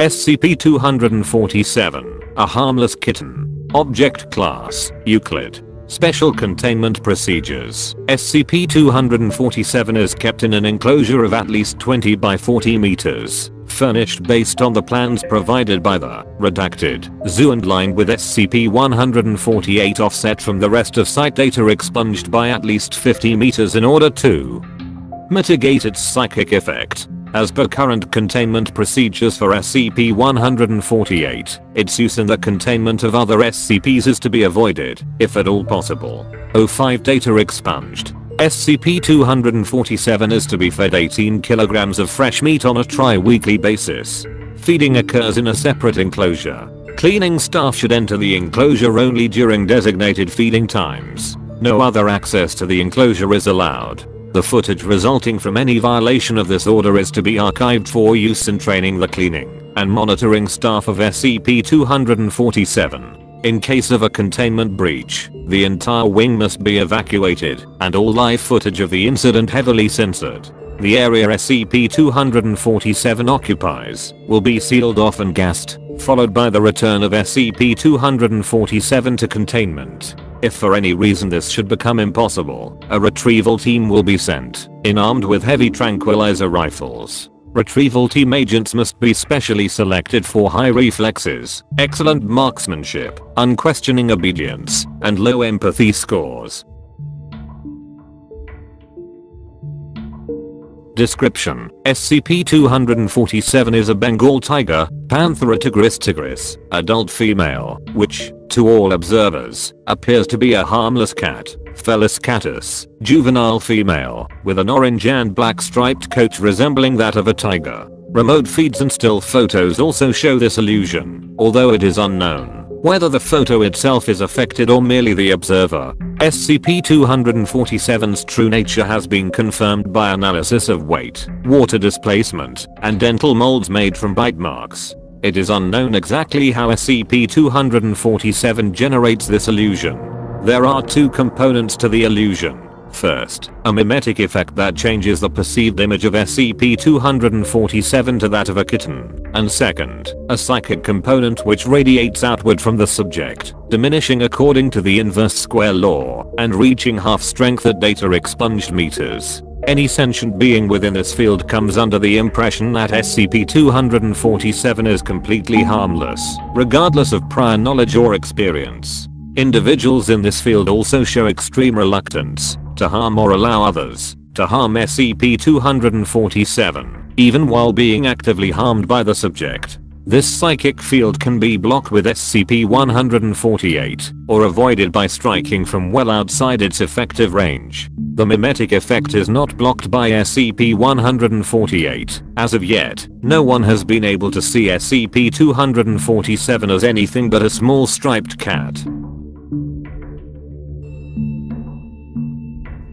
SCP-247, a harmless kitten. Object Class, Euclid. Special Containment Procedures. SCP-247 is kept in an enclosure of at least 20 by 40 meters, furnished based on the plans provided by the redacted zoo and lined with SCP-148 offset from the rest of site data expunged by at least 50 meters in order to mitigate its psychic effect. As per current containment procedures for SCP-148, its use in the containment of other SCPs is to be avoided, if at all possible. O5 data expunged. SCP-247 is to be fed 18 kilograms of fresh meat on a tri-weekly basis. Feeding occurs in a separate enclosure. Cleaning staff should enter the enclosure only during designated feeding times. No other access to the enclosure is allowed. The footage resulting from any violation of this order is to be archived for use in training the cleaning and monitoring staff of SCP-247. In case of a containment breach, the entire wing must be evacuated and all live footage of the incident heavily censored. The area SCP-247 occupies will be sealed off and gassed, followed by the return of SCP-247 to containment. If for any reason this should become impossible, a retrieval team will be sent, armed with heavy tranquilizer rifles. Retrieval team agents must be specially selected for high reflexes, excellent marksmanship, unquestioning obedience, and low empathy scores. Description: SCP-247 is a Bengal tiger, Panthera tigris, adult female, which, to all observers, appears to be a harmless cat, Felis catus, juvenile female, with an orange and black striped coat resembling that of a tiger. Remote feeds and still photos also show this illusion, although it is unknown whether the photo itself is affected or merely the observer. SCP-247's true nature has been confirmed by analysis of weight, water displacement, and dental molds made from bite marks. It is unknown exactly how SCP-247 generates this illusion. There are two components to the illusion. First, a mimetic effect that changes the perceived image of SCP-247 to that of a kitten. And second, a psychic component which radiates outward from the subject, diminishing according to the inverse square law, and reaching half strength at data expunged meters. Any sentient being within this field comes under the impression that SCP-247 is completely harmless, regardless of prior knowledge or experience. Individuals in this field also show extreme reluctance to harm or allow others to harm SCP-247, even while being actively harmed by the subject. This psychic field can be blocked with SCP-148, or avoided by striking from well outside its effective range. The mimetic effect is not blocked by SCP-148. As of yet, no one has been able to see SCP-247 as anything but a small striped cat.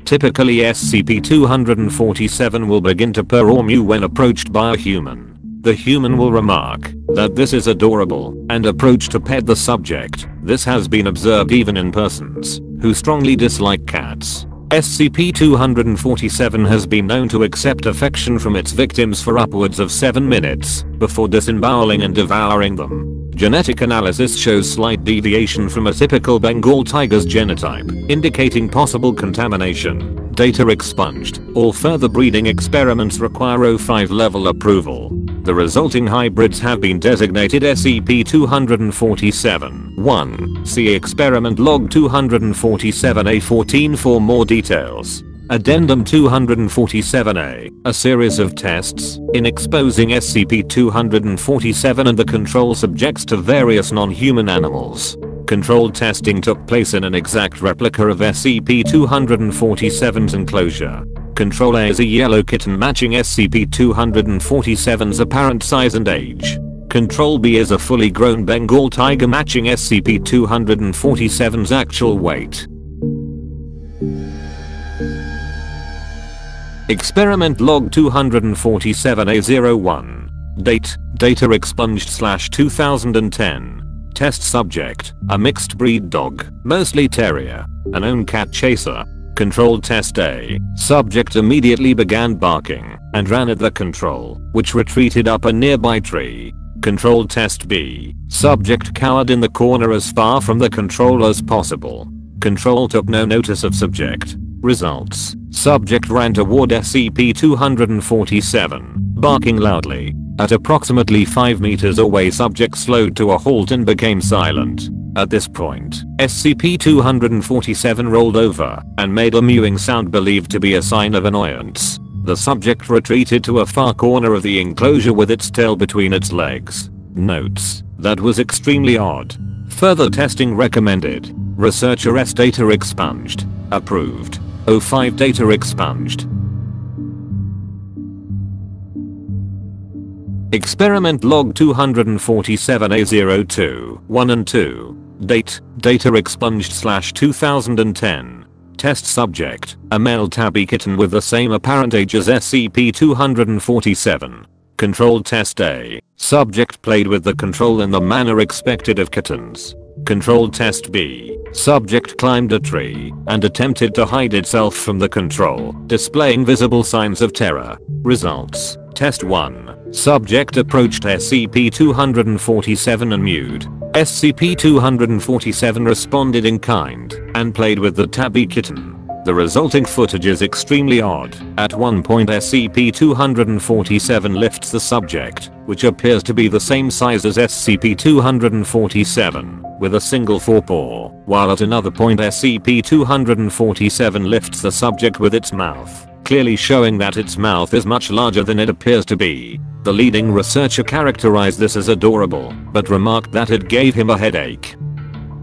Typically SCP-247 will begin to purr or mew when approached by a human. The human will remark that this is adorable and approach to pet the subject. This has been observed even in persons who strongly dislike cats. SCP-247 has been known to accept affection from its victims for upwards of 7 minutes before disemboweling and devouring them. Genetic analysis shows slight deviation from a typical Bengal tiger's genotype, indicating possible contamination. Data expunged. All further breeding experiments require O5 level approval. The resulting hybrids have been designated SCP-247. 1. See Experiment Log 247-A14 for more details. Addendum 247-A, a series of tests in exposing SCP-247 and the control subjects to various non-human animals. Controlled testing took place in an exact replica of SCP-247's enclosure. Control A is a yellow kitten matching SCP-247's apparent size and age. Control B is a fully grown Bengal tiger matching SCP-247's actual weight. Experiment Log 247-A01. Date: Data expunged /2010. Test subject: a mixed breed dog, mostly terrier, a known cat chaser. Controlled test A. Subject immediately began barking and ran at the control, which retreated up a nearby tree. Control test B. Subject cowered in the corner as far from the control as possible. Control took no notice of subject. Results. Subject ran toward SCP-247, barking loudly. At approximately 5 meters away, subject slowed to a halt and became silent. At this point, SCP-247 rolled over and made a mewing sound believed to be a sign of annoyance. The subject retreated to a far corner of the enclosure with its tail between its legs. Notes: that was extremely odd. Further testing recommended. Researcher S data expunged. Approved. O5 data expunged. Experiment log 247A02, 1 and 2. Date, data expunged /2010. Test subject, a male tabby kitten with the same apparent age as SCP-247. Control test A. Subject played with the control in the manner expected of kittens. Control test B. Subject climbed a tree and attempted to hide itself from the control, displaying visible signs of terror. Results. Test 1. Subject approached SCP-247 and mewed. SCP-247 responded in kind and played with the tabby kitten. The resulting footage is extremely odd. At one point SCP-247 lifts the subject, which appears to be the same size as SCP-247, with a single forepaw, while at another point SCP-247 lifts the subject with its mouth, clearly showing that its mouth is much larger than it appears to be. The leading researcher characterized this as adorable, but remarked that it gave him a headache.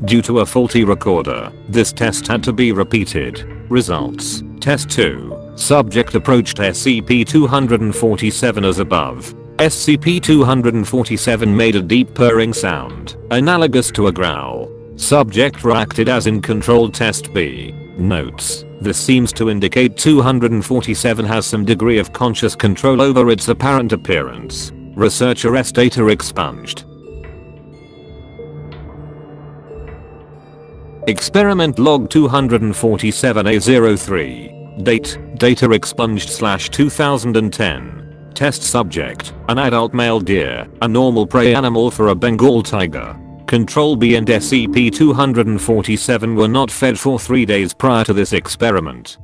Due to a faulty recorder, this test had to be repeated. Results. Test 2. Subject approached SCP-247 as above. SCP-247 made a deep purring sound, analogous to a growl. Subject reacted as in control test B. Notes: this seems to indicate 247 has some degree of conscious control over its apparent appearance. Researcher S data expunged. Experiment log 247A03. Date, data expunged /2010. Test subject, an adult male deer, a normal prey animal for a Bengal tiger. Control B and SCP-247 were not fed for 3 days prior to this experiment.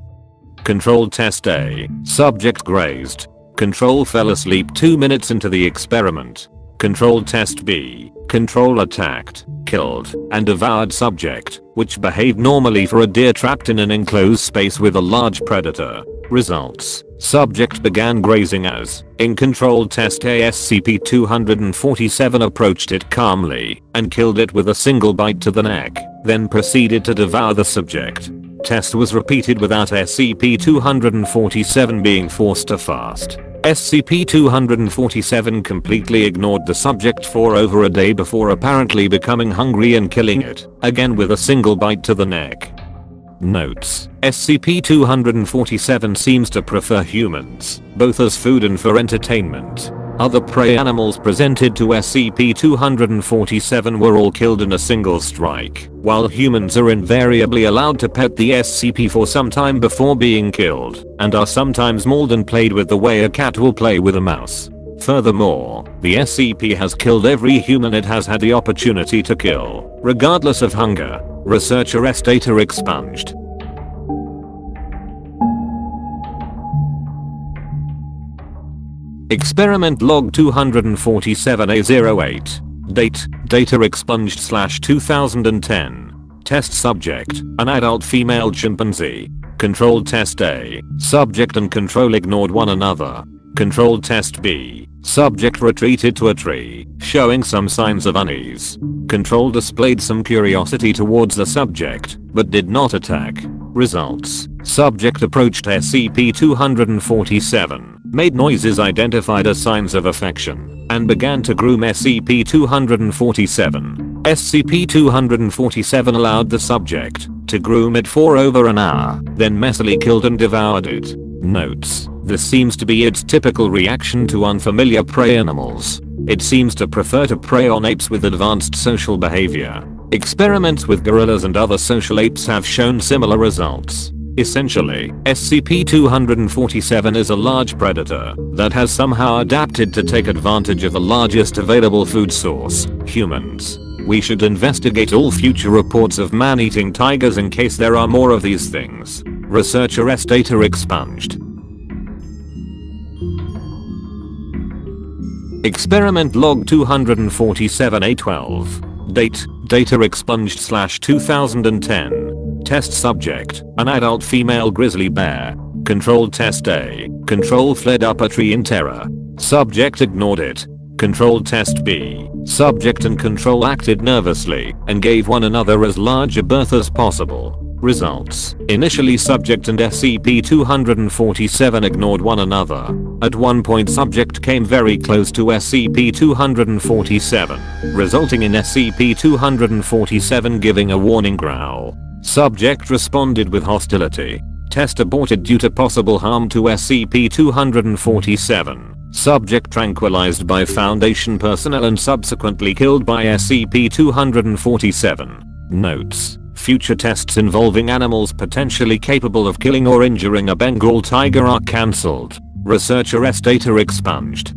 Control test A. Subject grazed. Control fell asleep 2 minutes into the experiment. Control test B. Control attacked, killed, and devoured subject, which behaved normally for a deer trapped in an enclosed space with a large predator. Results. Subject began grazing as, in control test A, SCP-247 approached it calmly and killed it with a single bite to the neck, then proceeded to devour the subject. Test was repeated without SCP-247 being forced to fast. SCP-247 completely ignored the subject for over a day before apparently becoming hungry and killing it, again with a single bite to the neck. Notes: SCP-247 seems to prefer humans, both as food and for entertainment. Other prey animals presented to SCP-247 were all killed in a single strike, while humans are invariably allowed to pet the SCP for some time before being killed, and are sometimes mauled and played with the way a cat will play with a mouse. Furthermore, the SCP has killed every human it has had the opportunity to kill, regardless of hunger. Researcher S data expunged. Experiment log 247A08. Date, data expunged /2010. Test subject, an adult female chimpanzee. Control test A. Subject and control ignored one another. Control test B. Subject retreated to a tree, showing some signs of unease. Control displayed some curiosity towards the subject, but did not attack. Results. Subject approached SCP-247, made noises identified as signs of affection, and began to groom SCP-247. SCP-247 allowed the subject to groom it for over an hour, then messily killed and devoured it. Notes: this seems to be its typical reaction to unfamiliar prey animals. It seems to prefer to prey on apes with advanced social behavior. Experiments with gorillas and other social apes have shown similar results. Essentially, SCP-247 is a large predator that has somehow adapted to take advantage of the largest available food source, humans. We should investigate all future reports of man-eating tigers in case there are more of these things. Researcher S data expunged. Experiment log 247A12. Date, data expunged /2010. Test subject, an adult female grizzly bear. Control test A. Control fled up a tree in terror. Subject ignored it. Control test B. Subject and control acted nervously and gave one another as large a berth as possible. Results. Initially subject and SCP-247 ignored one another. At one point subject came very close to SCP-247, resulting in SCP-247 giving a warning growl. Subject responded with hostility. Test aborted due to possible harm to SCP-247. Subject tranquilized by Foundation personnel and subsequently killed by SCP-247. Notes. Future tests involving animals potentially capable of killing or injuring a Bengal tiger are cancelled. Researcher S data expunged.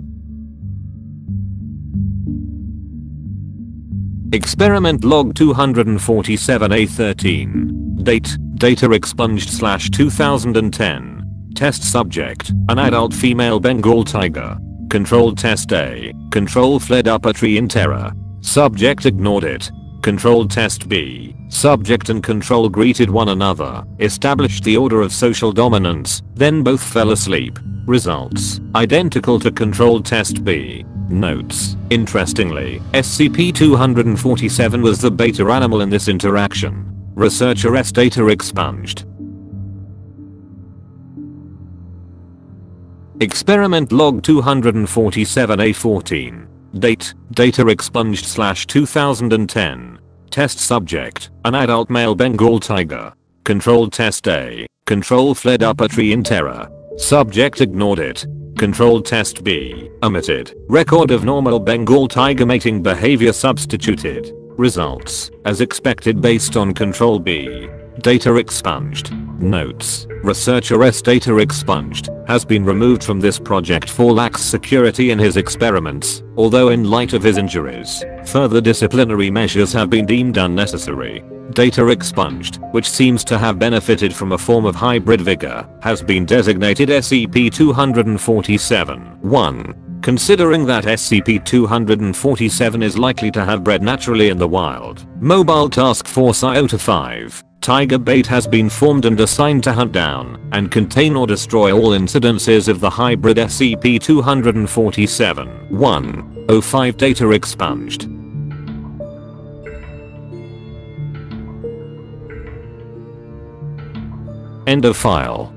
Experiment log 247A13. Date, data expunged /2010. Test subject, an adult female Bengal tiger. Control test A. Control fled up a tree in terror. Subject ignored it. Control test B. Subject and control greeted one another, established the order of social dominance, then both fell asleep. Results. Identical to control test B. Notes. Interestingly, SCP-247 was the beta animal in this interaction. Researcher S data expunged. Experiment log 247A14. Date, data expunged /2010. Test subject, an adult male Bengal tiger. Control test A. Control fled up a tree in terror. Subject ignored it. Control test B. Omitted. Record of normal Bengal tiger mating behavior substituted. Results, as expected based on control B. Data expunged. Notes. Researcher S data expunged has been removed from this project for lax security in his experiments, although in light of his injuries, further disciplinary measures have been deemed unnecessary. Data expunged, which seems to have benefited from a form of hybrid vigor, has been designated SCP-247. 1. Considering that SCP-247 is likely to have bred naturally in the wild, Mobile Task Force IOTA 5. Tiger bait has been formed and assigned to hunt down and contain or destroy all incidences of the hybrid SCP-247. 1.05 data expunged. End of file.